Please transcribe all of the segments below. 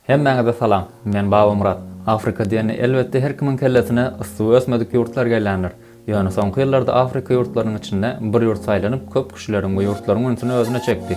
Hemmäňe salam. Men Baba Murat. Afrika diýeni elbetde her kimin kellesine yssyk ösmedik ýurtlar gelýändir. Ýöne soňky ýyllarda Afrika ýurtlarynyň içinde bir ýurt saýlanyp, köp kişileriň bu ýurtlaryň öňüne özüne çekdi.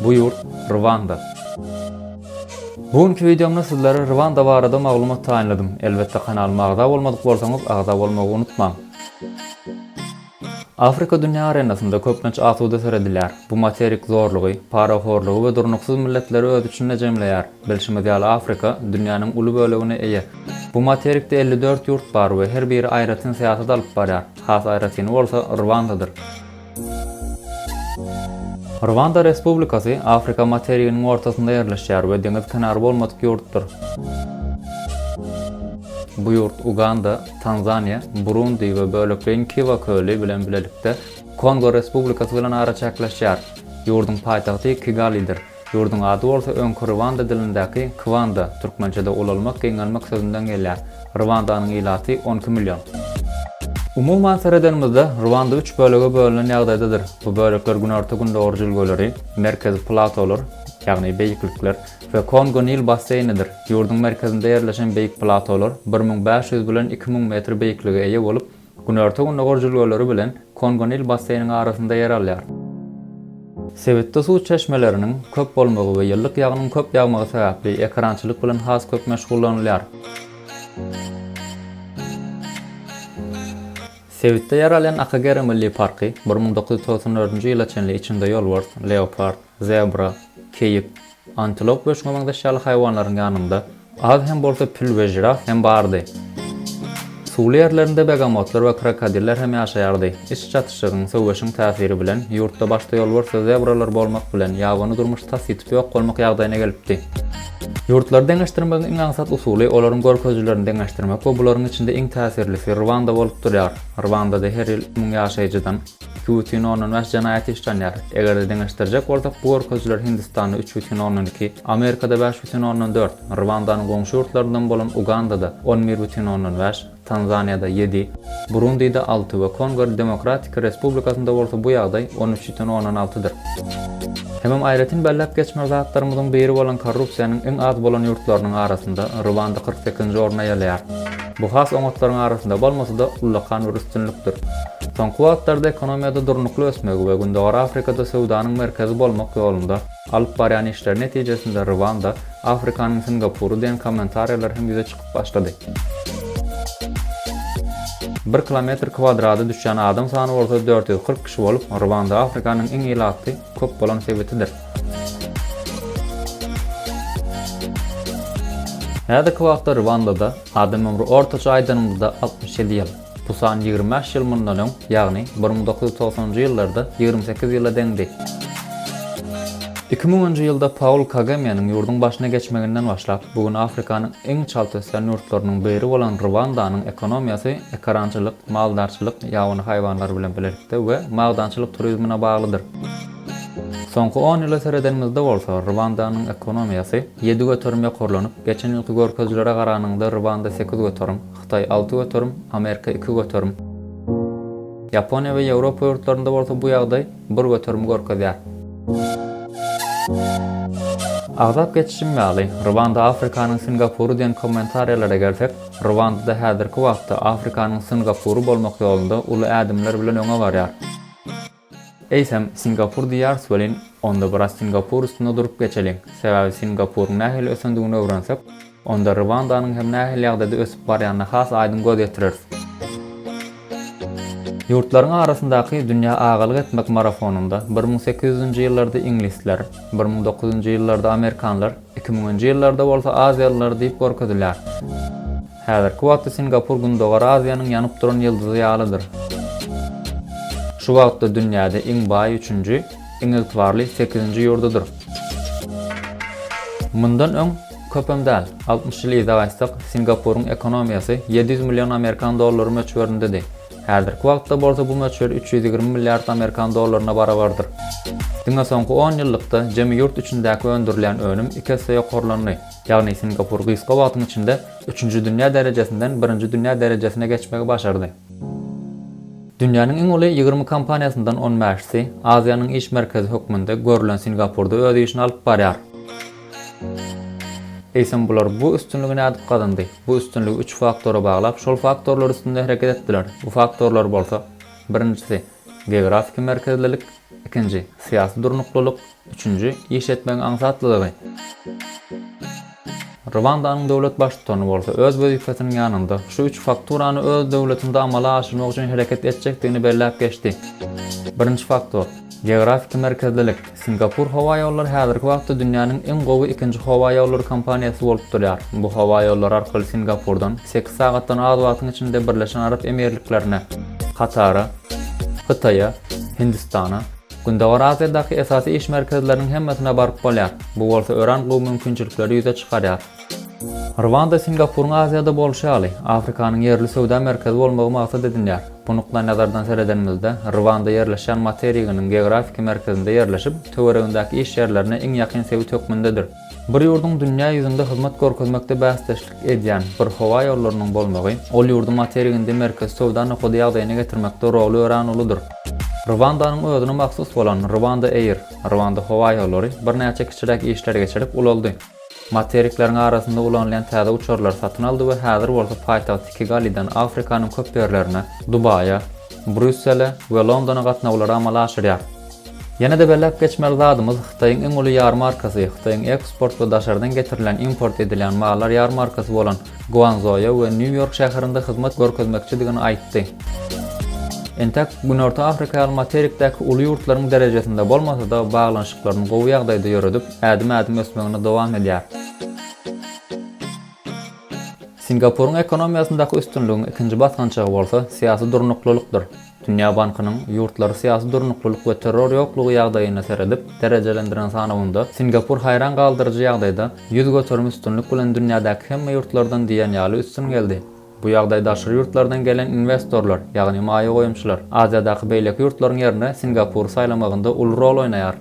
Bu ýurt Rwanda. Bugünkü videomda sizlere Rwanda barada maglumat taýinladym. Elbetde kanalyma agza bolmadyk bolsaňyz agza bolmagy unutmaň. Afrika dünýä arenasynda köpnäçe asuda serediler. Bu materik zorlugy, paraxorlugy we durnuksuz milletleri öz içinde jemleýär. Bilşimiz ýaly Afrika dünýäniň uly bölegine eýe. Bu materikde 54 ýurt bar we her biri aýratyn syýasat alyp barýar. Has aýratyny bolsa Rwandadyr. Rwanda Respublikasy Afrika materiginiň ortasynda ýerleşýär we deňiz kenary bolmadyk ýurtdur. Bu ýurt Uganda, Tanzania, Burundi we böleklerin Kivu köli bilen bilelikde Kongo Respublikasy bilen ara çäkleşýär. Ýurduň paýtagty Kigalidir. Ýurduň ady bolsa öňkü Rwanda dilindäki Kwanda, türkmençede ulalmak, geňelmek sözünden gelýär. Rwandanyň ilaty 12 milyon. Umuman seredenimizde Rwanda 3 bölege bölünen ýagdaýdadyr. Bu bölekler günorta gün dogurjul göleri, merkezi platolar, ýagny beýiklikler we Kongo Nil basseynidir. Ýurduň merkezinde ýerleşen beýik platolar 1500 bilen 2000 metr beýiklige eýe bolup, günorta gün dogurjul göleri bilen Kongo Nil basseyniň arasynda ýer alýar. Sebetde suw çeşmeleriniň köp bolmagy we ýyllyk ýagnyň köp ýagmagy sebäpli ekrançylyk bilen has köp meşgullanylýar. Sebetde ýer alan Akagera Milli Parky 1994-nji ýyla çenli içinde ýolbars, leopard, zebra, keyip, antilop we şoňa daşaly haýwanlaryň ýanynda az hem bolsa pil we jiraf hem bardy. Suwly ýerlerinde begamotlar we krokodiller hem ýaşaýardy. İç çatışygyň, sowuşyň täsiri bilen ýurtda başda ýolbars we zebralar bolmak bilen ýagany durmuşda sitip ýok bolmak ýagdaýyna gelipdi. Ýurtlar deňeşdirmegiň iň aňsat usuly olaryň görkezlerini deňeşdirmek we bularyň içinde iň täsirlisi Rwanda bolup durýar. Rwandada her ýyl 1000 ýaşaýjydan 2,5 janaýat işlenýär. Eger deňeşdirjek bolsak bu görkezler Hindistanda 3,2, Amerikada 5,4, Rwandanyň goňşy ýurtlaryndan bolan Ugandada 11,5, Tanzaniýada 7, Burundi'de 6 we Kongo Demokratik Respublikasynda bolsa bu ýagdaý 13,16-dyr. Hemem aýratyn bellep geçmek zatlarymyzyň biri bolan korrupsiýanyň iň az bolan ýurtlarynyň arasynda Rwanda 48-nji orna ýerleýär. Bu has oňatlaryň arasynda bolmasa da ullakan bir üstünlükdir. Soňky wagtlarda ekonomiýada durnukly ösmegi we Gündöwür Afrikada sowdanyň merkezi bolmak ýolunda alyp barýan işler netijesinde Rwanda Afrikanyň Singapuru diýen kommentariýalar hem ýüze çykyp başlady. 1 kilometr kvadrada düşýän adam sany bolsa 440 kişi bolup, Rwanda Afrikanyň iň ilaty köp bolan sebetidir. Häzirki wagtda Rwandada adam ömrü ortaça aýdanymyzda 67 ýyl. Bu san 25 ýyl mundan öň, ýagny 1990-njy ýyllarda 28 ýyla deňdi. 2010-njy ýylda Paul Kagame'niň ýurduň başyna geçmeginden başlap, bugün Afrikanyň iň çaltysan ýurtlarynyň biri bolan Rwandanyň ekonomiýasy ekrançylyk, maldarçylyk, ýagny haýwanlar bilen bilelikde we magdançylyk turizmine baglydyr. Soňky 10 ýyla seredenimizde bolsa Rwandanyň ekonomiýasy 7 götürüm ýokurlanyp, geçen ýylky görkezlere garanyňda Rwanda 8 götürüm, Hytaý 6 götürüm, Amerika 2 götürüm. Ýaponiýa we Ýewropa ýurtlarynda bolsa bu ýagdaý 1 götürüm görkezýär. Agzap geçişim ýaly Rwanda Afrikanyň Singapuru diýen kommentariýalara gelsek, Rwandada häzirki wagtda Afrikanyň Singapuru bolmak ýolunda uly ädimler bilen öňe barýar. Eýsem Singapur diýär sölen, onda biraz Singapur üstünde durup geçelim. Sebäbi Singapuryň nähili ösendigini öwrensek, onda Rwandanyň hem nähili ýagdaýda ösüp barýanyna has aýdym göz ýetirir. Ýurtlaryň arasyndaky dünýä agalyk etmek marafonunda 1800-nji ýyllarda inglizler, 1900-njy ýyllarda amerikanlar, 2000-nji ýyllarda bolsa aziýalylar diýip görkezdiler. Häzirki wagtda Singapur Gündöwür Aziýanyň ýanyp duran ýyldyzy ýalydyr. Şu wagtda dünýäde iň baý 3-nji, iň ygtybarly 8-nji ýurdudyr. Mundan öň köpem däl, 60 ýyl ýaýsak Singapuryň ekonomiýasy 700 milyon Amerikan dollary möçberindedi. Häzirki wagtda bolsa bu möçber 320 milliard Amerikan dollaryna barabardyr. Diňe soňky 10 ýyllykda jemy ýurt içindäki öndürilen önüm 2 hisse ýokurlandy. Ýagny Singapur gysga wagtyň içinde 3-nji dünýä derejesinden 1-nji dünýä derejesine geçmegi başardy. Dünýäniň iň uly 20 kompaniýasyndan 15-si Aziýanyň iş merkezi hökmünde görülen Singapurda öz işini alyp barýar. Eýsem bular bu üstünlügi nädip kazandy? Bu üstünlügi 3 faktora baglap, şol faktorlar üstünde hereket etdiler. Bu faktorlar bolsa, birincisi geografik merkezlilik, ikinci siyasi durnukluluk, üçüncü iş etmeň aňsatlygy. Rwandanyň döwlet başçysyny bolsa öz wezifesiniň ýanynda şu 3 faktorany öz döwletinde amala aşyrmak üçin hereket etjekdigini belläp geçdi. Birinci faktor geografik merkezlilik. Singapur Hawa ýolları häzirki wagtda dünýäniň en gowy ikinji hawa ýolları kompaniýasy bolup durýar. Bu hawa ýolları arkaly Singapurdan 8 sagatdan az wagtyň içinde Birleşen Arap Emirliklerine, Katara, Hytaýa, Hindistana, Gündewar Aziýadaky esasy iş merkezleriniň hemmesine baryp bolýar. Bu bolsa ören gowy mümkinçilikleri ýüze çykarýar. Rwanda Singapur'un Aziýada bolşy aly, Afrikanyň yerli söwda merkezi bolmagy maksat edilýär. Bu nukla nazardan seredenimizde Rwanda yerleşen materiýanyň geografik merkezinde yerleşip, töweregindäki iş ýerlerine iň ýakyn sewi tökmendedir. Bir ýurdun dünýä ýüzünde hyzmat görkezmekde bäsdeşlik edýän bir hawa ýollarynyň bolmagy, ol ýurdun materiýanyň merkez söwda nyhody ýagdaýyna getirmekde rol ören uludur. Rwandanyň özüne maksus bolan Rwanda Air, Rwanda hawa ýollary bir näçe kiçirek işler geçirip ulaldy. Materikleriň arasynda ulanýan täze uçarlar satyn aldy we häzir bolsa paýtagy Kigali'den Afrikanyň köp ýerlerine, Dubaýa, Brüssele we Londona gatnawlary amala aşyrýar. Ýene-de belläp geçmeli zadymy Hytaýyň iň uly ýarmarkasy, Hytaýyň eksport we daşardan getirilen import edilen mallar ýarmarkasy bolan Guangzhou'ya we New York şäherinde hyzmat görkezmekçidigini aýtdy. Entek Günorta Afrika materikdäki uly ýurtlaryň derejesinde bolmasa da baglanşyklaryny gowy ýagdaýda ýöredip, ädim-ädim ösmegine dowam edýär. Singapur'un ekonomiýasyndaky üstünlügiň ikinji basgançygy bolsa siyasi durnuklulukdur. Dünýä bankynyň ýurtlary siyasi durnukluluk we terror ýoklugy ýagdaýyna seredip, derejelendiren sanawynda Singapur hayran galdyrjy ýagdaýda ýüz götürüm üstünlük bilen dünýädäki hemme ýurtlardan diýen ýaly üstün geldi. Bu ýagdaýda aşyry ýurtlardan gelen investorlar, ýagny maýa goýumçylar, Aziýadaky beýleki ýurtlaryň ýerine Singapur saýlamagynda uly rol oýnaýar.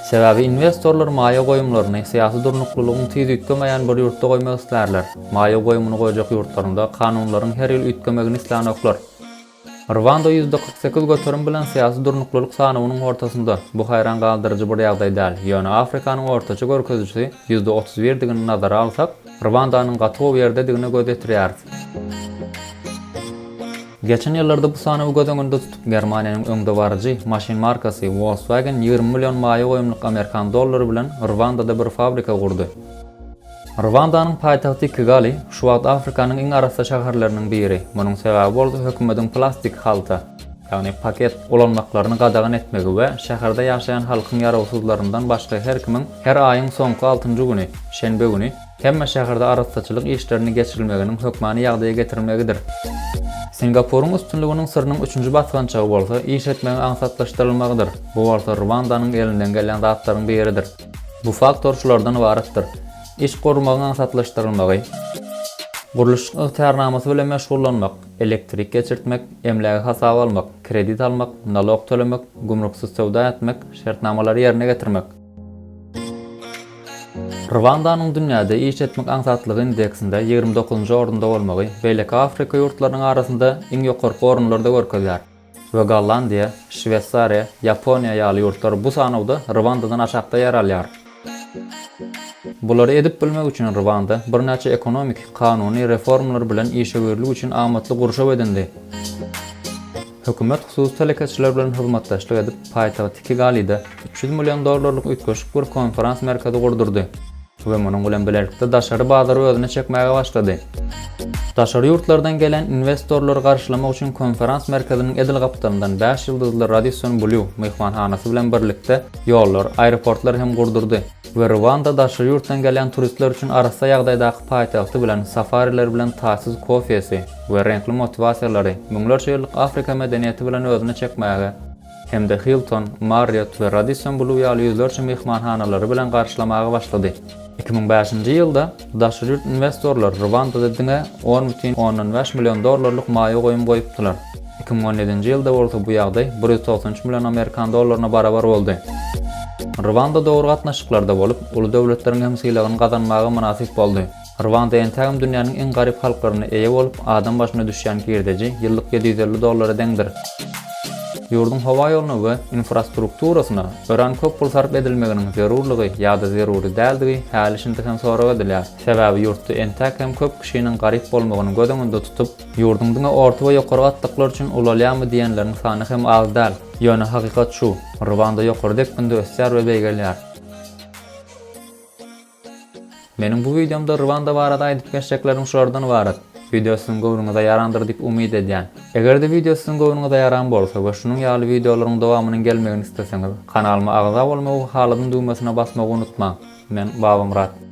Sebäbi investorlar maýa goýumlaryny syýasy durnuklulugyň tiz ütgemeýän bir ýurtda goýmak islerler. Maýa goýumyny goýjak ýurtlarynda kanunlaryň her ýyl ütgemegini islanoklar. Rwanda %48 götürüm bilen syýasy durnukluluk sanawynyň ortasynda. Bu hayran galdyrjy bir ýagdaý däl. Ýöne Afrikanyň ortaça görkezijisi %31-digini nazara alsak, Rwandanyň gaty ýerdedigini göz etdirýär. Geçen ýyllarda bu sanawy göz öňünde tutup Germaniýanyň öňde barjy maşin markasy Volkswagen 20 million maýa goýumlyk Amerikan dollary bilen Rwandada bir fabrika gurdy. Rwandanyň paýtagty Kigali şu wagt Afrikanyň iň arasy şäherleriniň biri. Munyň sebäbi bolsa hökümetiň plastik halta, ýagny paket ulanmaklaryny gadagan etmegi we şäherde ýaşaýan halkyň ýarawsuzlaryndan başga her kimin her aýyň soňky 6-njy güni, şenbe güni hemme şäherde araçsaçylyk işlerini geçirilmeginiň hökmany ýagdaýa getirilmegidir. Singapur'un üstünlüğünün sırrının 3. basgançağı bolsa iş etmeň aňsatlaşdyrylmagydyr. Bu bolsa Rwandanyň elinden gelen zatlaryň biridir. Bu faktor şulardan ibaretdir. İş gurmagyň aňsatlaşdyrylmagy, guruluş ygtyarnamasy bilen meşgullanmak, elektrik geçirtmek, emläge hasap almak, kredit almak, nalog tölemek, gumruksuz sowda etmek, şertnamalary ýerine getirmek. Rwandanyň dünýäde iş etmek aňsatlygy indeksinde 29-njy orunda bolmagy, beýleki Afrika ýurtlarynyň arasynda iň ýokarky orunlarda görkezýär. We Gollandiýa, Şwetsariýa, Ýaponiýa ýaly ýurtlar bu sanawda Rwandadan aşakda ýer alýar. Bulary edip bilmek üçin Rwanda bir näçe ekonomik, kanuny reformlar bilen işe görelik üçin amatly gurşap edindi. Hökümet hususy telekeçiler bilen hyzmatdaşlyk edip paýtagty Kigali'de 300 million dollarlyk ütköşük bir konferans merkezi gurdurdy. We munyň bilen birlikde daşary bazary özüne çekmäge başlady. Daşary ýurtlardan gelen investorlary garşylamak üçin konferans merkeziniň edil gapytalyndan 5 ýyldızly Radisson Blu mehmanhanasy bilen birlikde ýollar, aeroportlar hem gurdurdy. We Rwanda daşary ýurtdan gelen turistler üçin arasa ýagdaýdaky paýtagty bilen safariler bilen taýsız kofesi we renkli motivasiýalary müňlerçe ýyllyk Afrika medeniýeti bilen özüne çekmäge hem de Hilton, Marriott we Radisson Blu ýaly ýüzlerçe mehmanhanalary bilen garşylamaga başlady. 2005-nji ýylda daşary ýurt investorlar Rwandada diňe 10,15 million dollarlyk maýa goýum goýupdylar. 2017-nji ýylda bolsa bu ýagdaý 193 million Amerikan dollaryna barabar boldy. Rwanda dowry gatnaşyklarda bolup, uly döwletleriň hemsiliğini gazanmaga münasip boldy. Rwanda entägim dünýäniň iň garyp halklaryna eýe bolup, adam başyna düşýän girdeji ýyllyk $750 deňdir. Yurdun hava ýoluny we infrastrukturasyna ören köp pul sarf edilmeginiň zerurlygy ýa-da zeruri däldi häli şindiň sonra edilýär. Sebäbi ýurtda entäk hem köp kişiniň garyp bolmagyny gödüňünde tutup, ýurdundyň orta we ýokary gatdyklar üçin ulalýarmy diýenleriň sany hem az däl. Ýöne hakykat şu, Rwanda ýokary dekbinde ösýär we beýgelýär. Menin bu videomda Rwanda barada aýdyp geçjeklerim şulardan ibaret. Video sizin goýuňyza ýarandyr diýip umyt edýän. Egerde video sizin goýuňyza ýaran bolsa we şunuň ýaly videolaryň dowamynyň gelmegini isteseňiz, kanalyma agza bolmagy haladyň düýmesine basmagy unutmaň. Men Baba Murat.